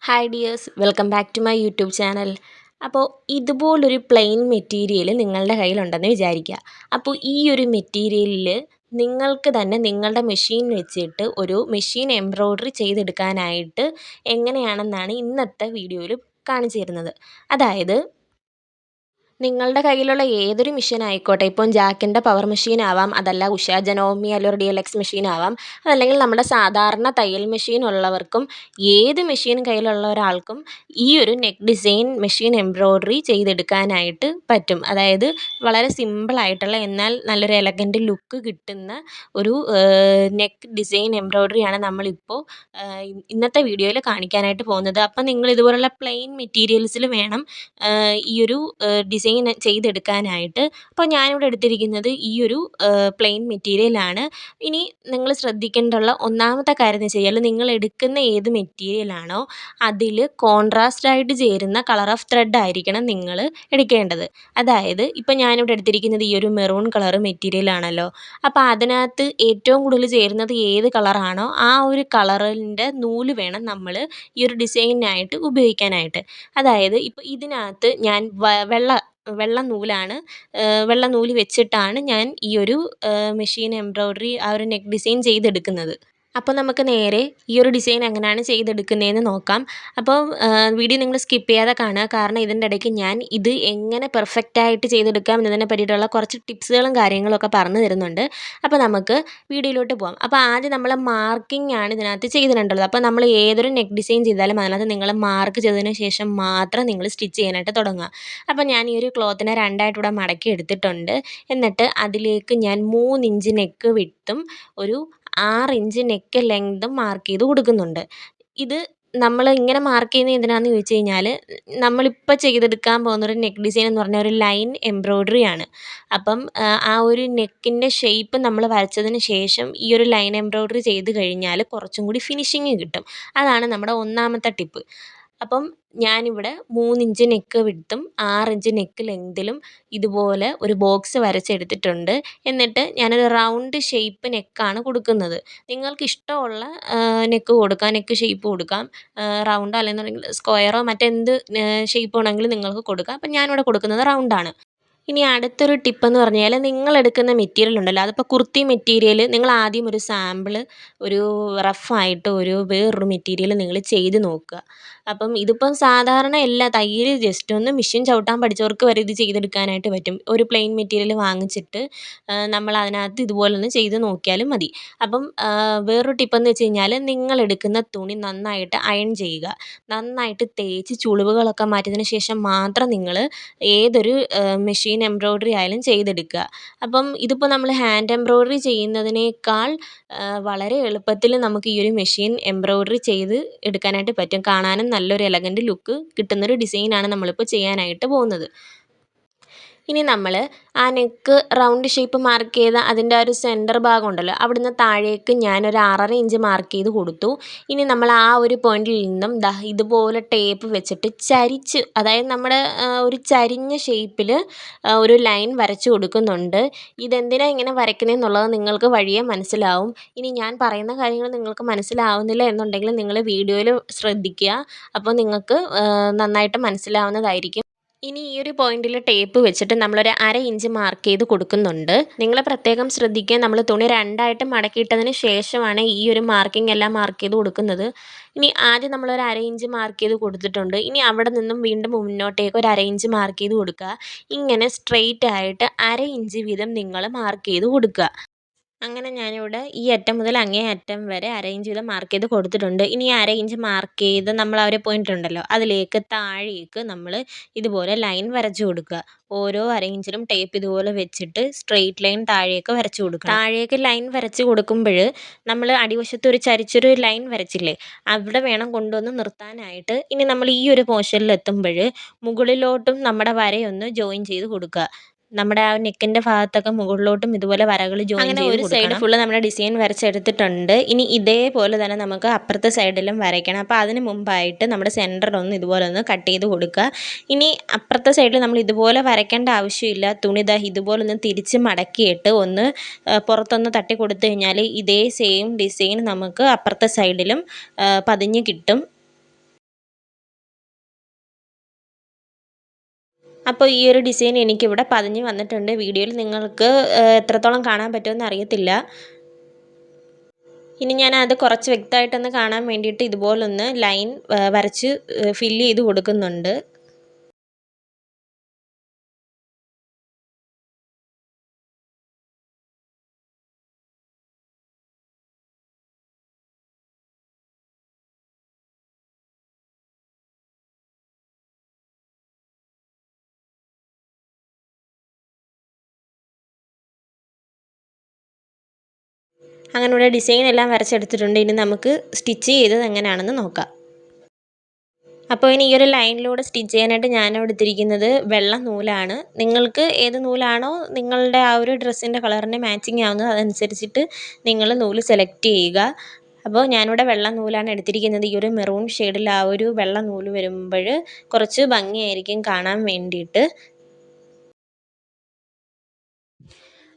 Hi dears, welcome back to my YouTube channel. അപ്പോൾ ഇതുപോലൊരു plain material നിങ്ങളുടെ കയ്യിലുണ്ടെന്ന് വിചാരിക്കുക. അപ്പോൾ ഈ ഒരു മെറ്റീരിയലിൽ നിങ്ങൾക്ക് തന്നെ നിങ്ങളുടെ മെഷീൻ വെച്ചിട്ട് ഒരു മെഷീൻ എംബ്രോയ്ഡറി ചെയ്തെടുക്കാനായിട്ട് എങ്ങനെയാണെന്നാണ് ഇന്നത്തെ വീഡിയോയിൽ കാണിച്ചു തരുന്നത്. അതായത് നിങ്ങളുടെ കയ്യിലുള്ള ഏതൊരു മെഷീൻ ആയിക്കോട്ടെ, ഇപ്പം ജാക്കിൻ്റെ പവർ മെഷീൻ ആവാം, അതല്ല ഉഷ ജനോമി അല്ലെങ്കിൽ ഒരു DLX മെഷീൻ ആവാം, അതല്ലെങ്കിൽ നമ്മുടെ സാധാരണ തയ്യൽ മെഷീൻ ഉള്ളവർക്കും ഏത് മെഷീൻ കയ്യിലുള്ള ഒരാൾക്കും ഈ ഒരു നെക്ക് ഡിസൈൻ മെഷീൻ എംബ്രോയ്ഡറി ചെയ്തെടുക്കാനായിട്ട് പറ്റും. അതായത് വളരെ സിമ്പിളായിട്ടുള്ള എന്നാൽ നല്ലൊരു എലഗൻറ്റ് ലുക്ക് കിട്ടുന്ന ഒരു നെക്ക് ഡിസൈൻ എംബ്രോയ്ഡറിയാണ് നമ്മളിപ്പോൾ ഇന്നത്തെ വീഡിയോയിൽ കാണിക്കാനായിട്ട് പോകുന്നത്. അപ്പം നിങ്ങൾ ഇതുപോലുള്ള പ്ലെയിൻ മെറ്റീരിയൽസിൽ വേണം ഈ ഒരു ഡിസൈൻ ചെയ്തെടുക്കാനായിട്ട്. അപ്പോൾ ഞാനിവിടെ എടുത്തിരിക്കുന്നത് ഈ ഒരു പ്ലെയിൻ മെറ്റീരിയലാണ്. ഇനി നിങ്ങൾ ശ്രദ്ധിക്കേണ്ടുള്ള ഒന്നാമത്തെ കാര്യം എന്ന് വെച്ച് കഴിഞ്ഞാൽ, നിങ്ങൾ എടുക്കുന്ന ഏത് മെറ്റീരിയലാണോ അതിൽ കോൺട്രാസ്റ്റായിട്ട് ചേരുന്ന കളർ ഓഫ് ത്രെഡ് ആയിരിക്കണം നിങ്ങൾ എടുക്കേണ്ടത്. അതായത് ഇപ്പം ഞാനിവിടെ എടുത്തിരിക്കുന്നത് ഈ ഒരു മെറൂൺ കളർ മെറ്റീരിയലാണല്ലോ. അപ്പോൾ അതിനകത്ത് ഏറ്റവും കൂടുതൽ ചേരുന്നത് ഏത് കളറാണോ ആ ഒരു കളറിൻ്റെ നൂല് വേണം നമ്മൾ ഈ ഒരു ഡിസൈനിനായിട്ട് ഉപയോഗിക്കാനായിട്ട്. അതായത് ഇപ്പോൾ ഇതിനകത്ത് ഞാൻ വെള്ള നൂലാണ്, വെള്ള നൂല് വെച്ചിട്ടാണ് ഞാൻ ഈ ഒരു മെഷീൻ എംബ്രോയ്ഡറി ആ ഒരു നെക്ക് ഡിസൈൻ ചെയ്തെടുക്കുന്നത്. അപ്പോൾ നമുക്ക് നേരെ ഈ ഒരു ഡിസൈൻ എങ്ങനെയാണ് ചെയ്തെടുക്കുന്നതെന്ന് നോക്കാം. അപ്പോൾ വീഡിയോ നിങ്ങൾ സ്കിപ്പ് ചെയ്യാതെ കാണുക. കാരണം ഇതിൻ്റെ ഇടയ്ക്ക് ഞാൻ ഇത് എങ്ങനെ പെർഫെക്റ്റായിട്ട് ചെയ്തെടുക്കാം എന്നതിനെ പറ്റിയിട്ടുള്ള കുറച്ച് ടിപ്സുകളും കാര്യങ്ങളും ഒക്കെ പറഞ്ഞു തരുന്നുണ്ട്. അപ്പോൾ നമുക്ക് വീഡിയോയിലോട്ട് പോകാം. അപ്പോൾ ആദ്യം നമ്മൾ മാർക്കിംഗ് ആണ് ഇതിനകത്ത് ചെയ്തിട്ടുള്ളത്. അപ്പോൾ നമ്മൾ ഏതൊരു നെക്ക് ഡിസൈൻ ചെയ്താലും അതിനകത്ത് നിങ്ങൾ മാർക്ക് ചെയ്തതിന് ശേഷം മാത്രം നിങ്ങൾ സ്റ്റിച്ച് ചെയ്യാനായിട്ട് തുടങ്ങുക. അപ്പോൾ ഞാൻ ഈ ഒരു ക്ലോത്തിനെ രണ്ടായിട്ട് ഇവിടെ മടക്കി എടുത്തിട്ടുണ്ട്. എന്നിട്ട് അതിലേക്ക് ഞാൻ 3 ഇഞ്ച് നെക്ക് വിട്ടും ഒരു 6 ഇഞ്ച് നെക്ക് ലെങ്തും മാർക്ക് ചെയ്ത് കൊടുക്കുന്നുണ്ട്. ഇത് നമ്മൾ ഇങ്ങനെ മാർക്ക് ചെയ്യുന്നത് എന്തിനാണെന്ന് ചോദിച്ചു കഴിഞ്ഞാൽ, നമ്മളിപ്പോൾ ചെയ്തെടുക്കാൻ പോകുന്നൊരു നെക്ക് ഡിസൈൻ എന്ന് പറഞ്ഞാൽ ഒരു ലൈൻ എംബ്രോയ്ഡറി ആണ്. അപ്പം ആ ഒരു നെക്കിൻ്റെ ഷേപ്പ് നമ്മൾ വരച്ചതിന് ശേഷം ഈ ഒരു ലൈൻ എംബ്രോയ്ഡറി ചെയ്ത് കഴിഞ്ഞാൽ കുറച്ചും കൂടി ഫിനിഷിങ് കിട്ടും. അതാണ് നമ്മുടെ ഒന്നാമത്തെ ടിപ്പ്. അപ്പം ഞാനിവിടെ 3 ഇഞ്ച് നെക്ക് വിഡ്ത്തും 6 ഇഞ്ച് നെക്ക് ലെങ്തിലും ഇതുപോലെ ഒരു ബോക്സ് വരച്ചെടുത്തിട്ടുണ്ട്. എന്നിട്ട് ഞാനൊരു റൗണ്ട് ഷേപ്പ് നെക്കാണ് കൊടുക്കുന്നത്. നിങ്ങൾക്ക് ഇഷ്ടമുള്ള നെക്ക് കൊടുക്കാം, നെക്ക് ഷേപ്പ് കൊടുക്കാം. റൗണ്ടോ അല്ലെന്നുണ്ടെങ്കിൽ സ്ക്വയറോ മറ്റെന്ത് ഷേപ്പ് വേണമെങ്കിലും നിങ്ങൾക്ക് കൊടുക്കാം. അപ്പം ഞാനിവിടെ കൊടുക്കുന്നത് റൗണ്ടാണ്. ഇനി അടുത്തൊരു ടിപ്പെന്ന് പറഞ്ഞാൽ, നിങ്ങളെടുക്കുന്ന മെറ്റീരിയൽ ഉണ്ടല്ലോ, അതിപ്പോൾ കുർത്തി മെറ്റീരിയൽ നിങ്ങൾ ആദ്യം ഒരു സാമ്പിള് ഒരു റഫായിട്ട് വേറൊരു മെറ്റീരിയൽ നിങ്ങൾ ചെയ്ത് നോക്കുക. അപ്പം ഇതിപ്പം സാധാരണ എല്ലാ തയ്യൽ ജസ്റ്റ് ഒന്ന് മെഷീൻ ചവിട്ടാൻ പഠിച്ചവർക്ക് വരെ ഇത് ചെയ്തെടുക്കാനായിട്ട് പറ്റും. ഒരു പ്ലെയിൻ മെറ്റീരിയൽ വാങ്ങിച്ചിട്ട് നമ്മൾ അതിനകത്ത് ഇതുപോലൊന്ന് ചെയ്ത് നോക്കിയാലും മതി. അപ്പം വേറൊരു ടിപ്പെന്ന് വെച്ച് കഴിഞ്ഞാൽ, നിങ്ങളെടുക്കുന്ന തുണി നന്നായിട്ട് അയൺ ചെയ്യുക. നന്നായിട്ട് തേച്ച് ചുളിവുകളൊക്കെ മാറ്റിയതിന് ശേഷം മാത്രം നിങ്ങൾ ഏതൊരു മെഷീൻ എംബ്രോയ്ഡറി ആയാലും ചെയ്തെടുക്കുക. അപ്പം ഇതിപ്പോൾ നമ്മൾ ഹാൻഡ് എംബ്രോയ്ഡറി ചെയ്യുന്നതിനേക്കാൾ വളരെ എളുപ്പത്തിൽ നമുക്ക് ഈ ഒരു മെഷീൻ എംബ്രോയ്ഡറി ചെയ്ത് എടുക്കാനായിട്ട് പറ്റും. കാണാനും നല്ലൊരു എലഗൻറ്റ് ലുക്ക് കിട്ടുന്നൊരു ഡിസൈനാണ് നമ്മളിപ്പോൾ ചെയ്യാനായിട്ട് പോകുന്നത്. ഇനി നമ്മൾ ആ നെക്ക് റൗണ്ട് ഷേപ്പ് മാർക്ക് ചെയ്ത അതിൻ്റെ ആ ഒരു സെൻറ്റർ ഭാഗം ഉണ്ടല്ലോ, അവിടുന്ന് താഴേക്ക് ഞാനൊരു 6.5 ഇഞ്ച് മാർക്ക് ചെയ്ത് കൊടുത്തു. ഇനി നമ്മൾ ആ ഒരു പോയിന്റിൽ നിന്നും ഇതുപോലെ ടേപ്പ് വെച്ചിട്ട് ചരിച്ച്, അതായത് നമ്മുടെ ഒരു ചരിഞ്ഞ ഷേപ്പിൽ ഒരു ലൈൻ വരച്ച് കൊടുക്കുന്നുണ്ട്. ഇതെന്തിനാണ് ഇങ്ങനെ വരയ്ക്കുന്നതെന്നുള്ളത് നിങ്ങൾക്ക് വഴിയെ മനസ്സിലാവും. ഇനി ഞാൻ പറയുന്ന കാര്യങ്ങൾ നിങ്ങൾക്ക് മനസ്സിലാവുന്നില്ല എന്നുണ്ടെങ്കിൽ നിങ്ങൾ വീഡിയോയിൽ ശ്രദ്ധിക്കുക. അപ്പോൾ നിങ്ങൾക്ക് നന്നായിട്ട് മനസ്സിലാവുന്നതായിരിക്കും. ഇനി ഈ ഒരു പോയിന്റിൽ ടേപ്പ് വെച്ചിട്ട് നമ്മളൊരു 1/2 ഇഞ്ച് മാർക്ക് ചെയ്ത് കൊടുക്കുന്നുണ്ട്. നിങ്ങൾ പ്രത്യേകം ശ്രദ്ധിക്കുക, നമ്മൾ തുണി രണ്ടായിട്ട് മടക്കിയിട്ടതിന് ശേഷമാണ് ഈ ഒരു മാർക്കിംഗ് എല്ലാം മാർക്ക് ചെയ്ത് കൊടുക്കുന്നത്. ഇനി ആദ്യം നമ്മളൊരു 1/2 ഇഞ്ച് മാർക്ക് ചെയ്ത് കൊടുത്തിട്ടുണ്ട്. ഇനി അവിടെ നിന്നും വീണ്ടും മുന്നോട്ടേക്ക് ഒരു 1/2 ഇഞ്ച് മാർക്ക് ചെയ്ത് കൊടുക്കുക. ഇങ്ങനെ സ്ട്രെയിറ്റ് ആയിട്ട് 1/2 ഇഞ്ച് വീതം നിങ്ങൾ മാർക്ക് ചെയ്ത് കൊടുക്കുക. അങ്ങനെ ഞാനിവിടെ ഈ അറ്റം മുതൽ അങ്ങേ അറ്റം വരെ 1/2 ഇഞ്ച് വീതം മാർക്ക് ചെയ്ത് കൊടുത്തിട്ടുണ്ട്. ഇനി 1/2 ഇഞ്ച് മാർക്ക് ചെയ്ത് നമ്മൾ ആ ഒരു പോയിന്റ് ഉണ്ടല്ലോ, അതിലേക്ക് താഴേക്ക് നമ്മൾ ഇതുപോലെ ലൈൻ വരച്ച് കൊടുക്കുക. ഓരോ 1/2 ഇഞ്ചിലും ടേപ്പ് ഇതുപോലെ വെച്ചിട്ട് സ്ട്രെയിറ്റ് ലൈൻ താഴേക്ക് വരച്ച് കൊടുക്കുക. താഴേക്ക് ലൈൻ വരച്ച് കൊടുക്കുമ്പോൾ നമ്മൾ അടിവശത്ത് ഒരു ചരിച്ചൊരു ലൈൻ വരച്ചില്ലേ, അവിടെ വേണം കൊണ്ടുവന്ന് നിർത്താനായിട്ട്. ഇനി നമ്മൾ ഈ ഒരു പോർഷനിൽ എത്തുമ്പോൾ മുകളിലോട്ടും നമ്മുടെ വരയൊന്ന് ജോയിൻ ചെയ്ത് കൊടുക്കുക. നമ്മുടെ ആ നെക്കിൻ്റെ ഭാഗത്തൊക്കെ മുകളിലോട്ടും ഇതുപോലെ വരകൾ ജോയിൻ ചെയ്ത് കൊടുക്കണം. ഒരു സൈഡ് ഫുള്ള് നമ്മുടെ ഡിസൈൻ വരച്ചെടുത്തിട്ടുണ്ട്. ഇനി ഇതേപോലെ തന്നെ നമുക്ക് അപ്പുറത്തെ സൈഡിലും വരയ്ക്കണം. അപ്പോൾ അതിന് മുമ്പായിട്ട് നമ്മുടെ സെൻറ്ററിലൊന്ന് ഇതുപോലെ ഒന്ന് കട്ട് ചെയ്ത് കൊടുക്കുക. ഇനി അപ്പുറത്തെ സൈഡിൽ നമ്മൾ ഇതുപോലെ വരയ്ക്കേണ്ട ആവശ്യമില്ല. തുണി ഇതുപോലെ ഒന്ന് തിരിച്ച് മടക്കിയിട്ട് ഒന്ന് പുറത്തൊന്ന് തട്ടി കൊടുത്തു കഴിഞ്ഞാൽ ഇതേ സെയിം ഡിസൈൻ നമുക്ക് അപ്പുറത്തെ സൈഡിലും പതിഞ്ഞ് കിട്ടും. അപ്പോൾ ഈ ഒരു ഡിസൈൻ എനിക്കിവിടെ പതിഞ്ഞ് വന്നിട്ടുണ്ട്. വീഡിയോയിൽ നിങ്ങൾക്ക് എത്രത്തോളം കാണാൻ പറ്റുമെന്ന് അറിയത്തില്ല. ഇനി ഞാൻ അത് കുറച്ച് വ്യക്തമായിട്ടൊന്ന് കാണാൻ വേണ്ടിയിട്ട് ഇതുപോലൊന്ന് ലൈൻ വരച്ച് ഫില്ല് ചെയ്ത് കൊടുക്കുന്നുണ്ട്. അങ്ങനെ ഇവിടെ ഡിസൈൻ എല്ലാം വരച്ചെടുത്തിട്ടുണ്ട്. ഇനി നമുക്ക് സ്റ്റിച്ച് ചെയ്തത് എങ്ങനെയാണെന്ന് നോക്കാം. അപ്പോൾ ഇനി ഈ ഒരു ലൈനിലൂടെ സ്റ്റിച്ച് ചെയ്യാനായിട്ട് ഞാൻ എടുത്തിരിക്കുന്നത് വെള്ള നൂലാണ്. നിങ്ങൾക്ക് ഏത് നൂലാണോ നിങ്ങളുടെ ആ ഒരു ഡ്രസ്സിൻ്റെ കളറിന് മാച്ചിങ് ആവുന്നത് അതനുസരിച്ചിട്ട് നിങ്ങൾ നൂല് സെലക്ട് ചെയ്യുക. അപ്പോൾ ഞാനിവിടെ വെള്ള നൂലാണ് എടുത്തിരിക്കുന്നത്. ഈ ഒരു മെറൂൺ ഷെയ്ഡിൽ ആ ഒരു വെള്ള നൂല് വരുമ്പോൾ കുറച്ച് ഭംഗിയായിരിക്കും കാണാൻ വേണ്ടിയിട്ട്.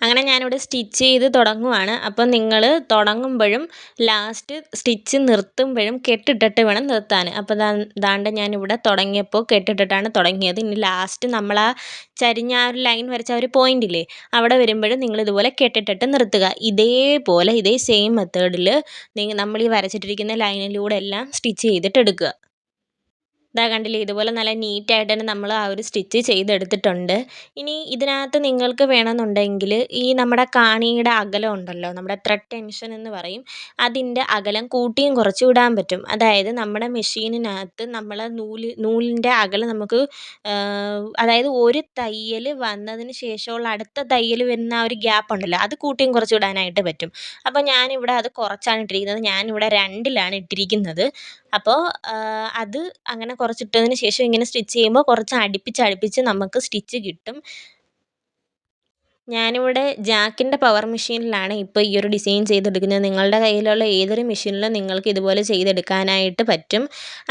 അങ്ങനെ ഞാനിവിടെ സ്റ്റിച്ച് ചെയ്ത് തുടങ്ങുവാണ്. അപ്പം നിങ്ങൾ തുടങ്ങുമ്പോഴും ലാസ്റ്റ് സ്റ്റിച്ച് നിർത്തുമ്പോഴും കെട്ടിട്ടിട്ട് വേണം നിർത്താൻ. അപ്പോൾ ദാണ്ട് ഞാനിവിടെ തുടങ്ങിയപ്പോൾ കെട്ടിട്ടിട്ടാണ് തുടങ്ങിയത്. ഇനി ലാസ്റ്റ് നമ്മൾ ആ ചരിഞ്ഞ ആ ഒരു ലൈൻ വരച്ച ആ ഒരു പോയിന്റ് ഇല്ലേ, അവിടെ വരുമ്പോഴും നിങ്ങൾ ഇതുപോലെ കെട്ടിട്ടിട്ട് നിർത്തുക. ഇതേപോലെ ഇതേ സെയിം മെത്തേഡിൽ നമ്മൾ ഈ വരച്ചിട്ടിരിക്കുന്ന ലൈനിലൂടെ എല്ലാം സ്റ്റിച്ച് ചെയ്തിട്ട് എടുക്കുക. ഇതാ കണ്ടില്ലേ, ഇതുപോലെ നല്ല നീറ്റായിട്ട് തന്നെ നമ്മൾ ആ ഒരു സ്റ്റിച്ച് ചെയ്തെടുത്തിട്ടുണ്ട്. ഇനി ഇതിനകത്ത് നിങ്ങൾക്ക് വേണമെന്നുണ്ടെങ്കിൽ ഈ നമ്മുടെ കാണിയുടെ അകലം ഉണ്ടല്ലോ, നമ്മുടെ ത്രെഡ് ടെൻഷൻ എന്ന് പറയും, അതിൻ്റെ അകലം കൂട്ടിയും കുറച്ചും ഇടാൻ പറ്റും. അതായത് നമ്മുടെ മെഷീനിനകത്ത് നമ്മൾ നൂലിൻ്റെ അകലം നമുക്ക് അതായത് ഒരു തയ്യൽ വന്നതിന് ശേഷമുള്ള അടുത്ത തയ്യൽ വരുന്ന ആ ഒരു ഗ്യാപ്പ് ഉണ്ടല്ലോ, അത് കൂട്ടിയും കുറച്ചും ഇടാനായിട്ട് പറ്റും. അപ്പോൾ ഞാനിവിടെ അത് കുറച്ചാണ് ഇട്ടിരിക്കുന്നത്. ഞാനിവിടെ 2ലാണ് ഇട്ടിരിക്കുന്നത്. അപ്പോൾ അത് അങ്ങനെ കുറച്ചിട്ടതിന് ശേഷം ഇങ്ങനെ സ്റ്റിച്ച് ചെയ്യുമ്പോൾ കുറച്ച് അടുപ്പിച്ച് നമുക്ക് സ്റ്റിച്ച് കിട്ടും. ഞാനിവിടെ ജാക്കിൻ്റെ പവർ മെഷീനിലാണ് ഇപ്പോൾ ഈ ഒരു ഡിസൈൻ ചെയ്തെടുക്കുന്നത്. നിങ്ങളുടെ കയ്യിലുള്ള ഏതൊരു മെഷീനിലും നിങ്ങൾക്ക് ഇതുപോലെ ചെയ്തെടുക്കാനായിട്ട് പറ്റും.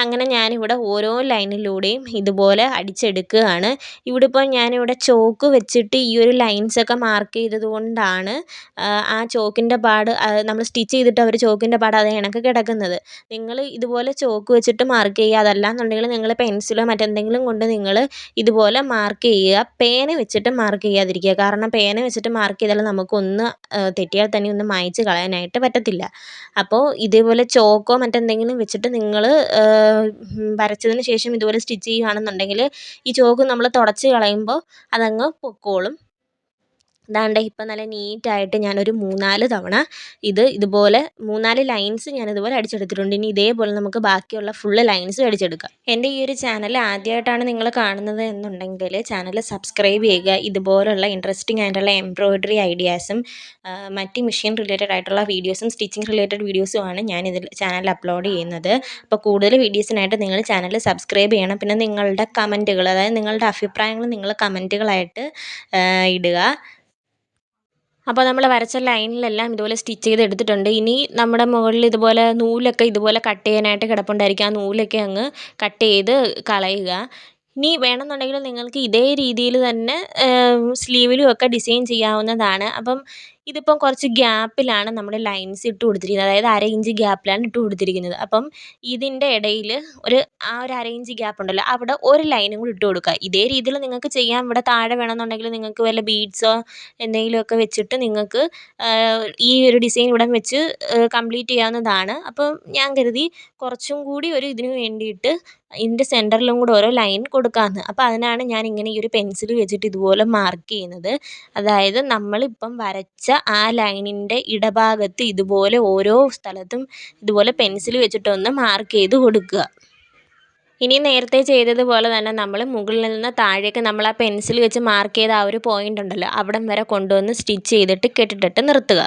അങ്ങനെ ഞാനിവിടെ ഓരോ ലൈനിലൂടെയും ഇതുപോലെ അടിച്ചെടുക്കുകയാണ്. ഇവിടെ ഇപ്പോൾ ഞാനിവിടെ ചോക്ക് വെച്ചിട്ട് ഈ ഒരു ലൈൻസൊക്കെ മാർക്ക് ചെയ്തത് കൊണ്ടാണ് ആ ചോക്കിൻ്റെ പാട് നമ്മൾ സ്റ്റിച്ച് ചെയ്തിട്ട് അവർ ചോക്കിൻ്റെ പാട് അതേ കണക്ക് കിടക്കുന്നത്. നിങ്ങൾ ഇതുപോലെ ചോക്ക് വെച്ചിട്ട് മാർക്ക് ചെയ്യുക. അതല്ലാന്നുണ്ടെങ്കിൽ നിങ്ങൾ പെൻസിലോ മറ്റെന്തെങ്കിലും കൊണ്ട് നിങ്ങൾ ഇതുപോലെ മാർക്ക് ചെയ്യുക. പേന വെച്ചിട്ട് മാർക്ക് ചെയ്യാതിരിക്കുക. കാരണം പേന വെച്ചിട്ട് മാർക്ക് ചെയ്താൽ നമുക്കൊന്ന് തെറ്റിയാൽ തന്നെ ഒന്ന് മായ്ച്ച് കളയാനായിട്ട് പറ്റത്തില്ല. അപ്പോൾ ഇതേപോലെ ചോക്കോ മറ്റെന്തെങ്കിലും വെച്ചിട്ട് നിങ്ങൾ വരച്ചതിന് ശേഷം ഇതുപോലെ സ്റ്റിച്ച് ചെയ്യുകയാണെന്നുണ്ടെങ്കിൽ ഈ ചോക്ക് നമ്മൾ തുടച്ച് കളയുമ്പോൾ അതങ്ങ് പൊക്കോളും. ദാണ്ടെ ഇപ്പം നല്ല നീറ്റായിട്ട് ഞാനൊരു 3-4 തവണ ഇതുപോലെ 3-4 ലൈൻസ് ഞാനിതുപോലെ അടിച്ചെടുത്തിട്ടുണ്ട്. ഇനി ഇതേപോലെ നമുക്ക് ബാക്കിയുള്ള ഫുള്ള് ലൈൻസും അടിച്ചെടുക്കാം. എൻ്റെ ഈ ഒരു ചാനൽ ആദ്യമായിട്ടാണ് നിങ്ങൾ കാണുന്നത് എന്നുണ്ടെങ്കിൽ ചാനൽ സബ്സ്ക്രൈബ് ചെയ്യുക. ഇതുപോലുള്ള ഇൻട്രസ്റ്റിംഗ് ആയിട്ടുള്ള എംബ്രോയ്ഡറി ഐഡിയാസും മറ്റ് മെഷീൻ റിലേറ്റഡ് ആയിട്ടുള്ള വീഡിയോസും സ്റ്റിച്ചിങ് റിലേറ്റഡ് വീഡിയോസുമാണ് ഞാൻ ഇതിൽ ചാനലിൽ അപ്ലോഡ് ചെയ്യുന്നത്. അപ്പോൾ കൂടുതൽ വീഡിയോസിനായിട്ട് നിങ്ങൾ ചാനൽ സബ്സ്ക്രൈബ് ചെയ്യണം. പിന്നെ നിങ്ങളുടെ കമൻറ്റുകൾ, അതായത് നിങ്ങളുടെ അഭിപ്രായങ്ങൾ നിങ്ങൾ കമൻറ്റുകളായിട്ട് ഇടുക. അപ്പോൾ നമ്മൾ വരച്ച ലൈനിലെല്ലാം ഇതുപോലെ സ്റ്റിച്ച് ചെയ്ത് എടുത്തിട്ടുണ്ട്. ഇനി നമ്മുടെ മുകളിൽ ഇതുപോലെ നൂലൊക്കെ ഇതുപോലെ കട്ട് ചെയ്യാനായിട്ട് കിടപ്പുണ്ടായിരിക്കും. ആ നൂലൊക്കെ അങ്ങ് കട്ട് ചെയ്ത് കളയുക. ഇനി വേണമെന്നുണ്ടെങ്കിൽ നിങ്ങൾക്ക് ഇതേ രീതിയിൽ തന്നെ സ്ലീവിലും ഒക്കെ ഡിസൈൻ ചെയ്യാവുന്നതാണ്. അപ്പം ഇതിപ്പം കുറച്ച് ഗ്യാപ്പിലാണ് നമ്മുടെ ലൈൻസ് ഇട്ട് കൊടുത്തിരിക്കുന്നത്. അതായത് 1/2 ഇഞ്ച് ഗ്യാപ്പിലാണ് ഇട്ട് കൊടുത്തിരിക്കുന്നത്. അപ്പം ഇതിൻ്റെ ഇടയിൽ ആ ഒരു 1/2 ഇഞ്ച് ഗ്യാപ്പ് ഉണ്ടല്ലോ, അവിടെ ഒരു ലൈനും കൂടി ഇട്ട് കൊടുക്കുക. ഇതേ രീതിയിൽ നിങ്ങൾക്ക് ചെയ്യാം. ഇവിടെ താഴെ വേണമെന്നുണ്ടെങ്കിൽ നിങ്ങൾക്ക് വല്ല ബീഡ്സോ എന്തെങ്കിലുമൊക്കെ വെച്ചിട്ട് നിങ്ങൾക്ക് ഈ ഒരു ഡിസൈൻ ഇവിടെ വെച്ച് കംപ്ലീറ്റ് ചെയ്യാവുന്നതാണ്. അപ്പം ഞാൻ കരുതി കുറച്ചും കൂടി ഇതിന് വേണ്ടിയിട്ട് ഇതിൻ്റെ സെൻറ്ററിലും കൂടെ ഓരോ ലൈൻ കൊടുക്കാമെന്ന്. അപ്പോൾ അതിനാണ് ഞാൻ ഇങ്ങനെ ഈ ഒരു പെൻസിൽ വെച്ചിട്ട് ഇതുപോലെ മാർക്ക് ചെയ്യുന്നത്. അതായത് നമ്മളിപ്പം വരച്ച ആ ലൈനിൻ്റെ ഇടഭാഗത്ത് ഇതുപോലെ ഓരോ സ്ഥലത്തും ഇതുപോലെ പെൻസിൽ വെച്ചിട്ടൊന്ന് മാർക്ക് ചെയ്ത് കൊടുക്കുക. ഇനി നേരത്തെ ചെയ്തതുപോലെ തന്നെ നമ്മൾ മുകളിൽ നിന്ന് താഴേക്ക് നമ്മൾ ആ പെൻസിൽ വെച്ച് മാർക്ക് ചെയ്ത ആ ഒരു പോയിന്റ് ഉണ്ടല്ലോ, അവിടം വരെ കൊണ്ടുവന്ന് സ്റ്റിച്ച് ചെയ്തിട്ട് കെട്ടിട്ടിട്ട് നിർത്തുക.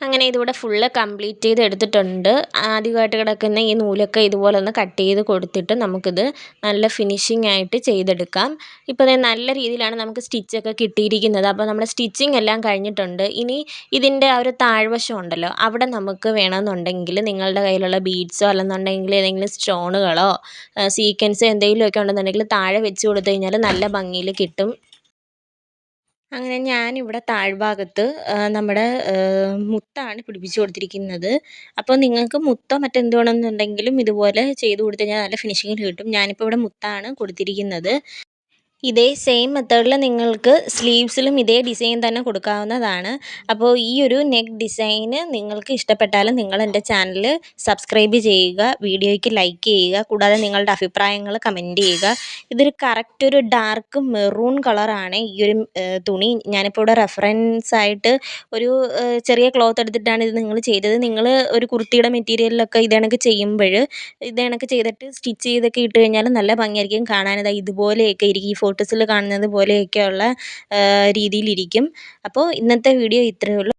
അങ്ങനെ ഇതിവിടെ ഫുള്ള് കംപ്ലീറ്റ് ചെയ്ത് എടുത്തിട്ടുണ്ട്. ആദ്യമായിട്ട് കിടക്കുന്ന ഈ നൂലൊക്കെ ഇതുപോലെ ഒന്ന് കട്ട് ചെയ്ത് കൊടുത്തിട്ട് നമുക്കിത് നല്ല ഫിനിഷിംഗ് ആയിട്ട് ചെയ്തെടുക്കാം. ഇപ്പോൾ ദേ നല്ല രീതിയിലാണ് നമുക്ക് സ്റ്റിച്ചൊക്കെ കിട്ടിയിരിക്കുന്നത്. അപ്പോൾ നമ്മുടെ സ്റ്റിച്ചിങ് എല്ലാം കഴിഞ്ഞിട്ടുണ്ട്. ഇനി ഇതിൻ്റെ ആ ഒരു താഴ്വശം ഉണ്ടല്ലോ, അവിടെ നമുക്ക് വേണമെന്നുണ്ടെങ്കിൽ നിങ്ങളുടെ കയ്യിലുള്ള ബീഡ്സോ അല്ലെന്നുണ്ടെങ്കിൽ ഏതെങ്കിലും സ്റ്റോണുകളോ സീക്വൻസോ എന്തെങ്കിലുമൊക്കെ ഉണ്ടെന്നുണ്ടെങ്കിൽ താഴെ വെച്ച് കൊടുത്തു കഴിഞ്ഞാൽ നല്ല ഭംഗിയിൽ കിട്ടും. അങ്ങനെ ഞാനിവിടെ താഴ്ഭാഗത്ത് നമ്മുടെ മുത്താണ് പിടിപ്പിച്ച് കൊടുത്തിരിക്കുന്നത്. അപ്പോൾ നിങ്ങൾക്ക് മുത്തോ മറ്റെന്ത് വേണമെന്നുണ്ടെങ്കിലും ഇതുപോലെ ചെയ്ത് കൊടുത്തു കഴിഞ്ഞാൽ നല്ല ഫിനിഷിങ്ങിൽ കിട്ടും. ഞാനിപ്പോൾ ഇവിടെ മുത്താണ് കൊടുത്തിരിക്കുന്നത്. ഇതേ സെയിം മെത്തേഡിൽ നിങ്ങൾക്ക് സ്ലീവ്സിലും ഇതേ ഡിസൈൻ തന്നെ കൊടുക്കാവുന്നതാണ്. അപ്പോൾ ഈ ഒരു നെക്ക് ഡിസൈന് നിങ്ങൾക്ക് ഇഷ്ടപ്പെട്ടാലും നിങ്ങൾ എൻ്റെ ചാനൽ സബ്സ്ക്രൈബ് ചെയ്യുക, വീഡിയോയ്ക്ക് ലൈക്ക് ചെയ്യുക, കൂടാതെ നിങ്ങളുടെ അഭിപ്രായങ്ങൾ കമൻറ്റ് ചെയ്യുക. ഇതൊരു കറക്റ്റ് ഒരു ഡാർക്ക് മെറൂൺ കളറാണ് ഈ ഒരു തുണി. ഞാനിപ്പോൾ ഇവിടെ റെഫറൻസ് ആയിട്ട് ഒരു ചെറിയ ക്ലോത്ത് എടുത്തിട്ടാണ് ഇത് നിങ്ങൾ ചെയ്തത്. നിങ്ങൾ ഒരു കുർത്തിയുടെ മെറ്റീരിയലിലൊക്കെ ഇത് കണക്ക് ചെയ്യുമ്പോൾ ഇത് കണക്ക് ചെയ്തിട്ട് സ്റ്റിച്ച് ചെയ്തൊക്കെ ഇട്ട് കഴിഞ്ഞാൽ നല്ല ഭംഗിയായിരിക്കും കാണാൻ. ഇതുപോലെയൊക്കെ ഇരിക്കും, ഈ ഫോട്ടോസിൽ കാണുന്നത് പോലെയൊക്കെയുള്ള രീതിയിലിരിക്കും. അപ്പോൾ ഇന്നത്തെ വീഡിയോ ഇത്രയേ ഉള്ളൂ.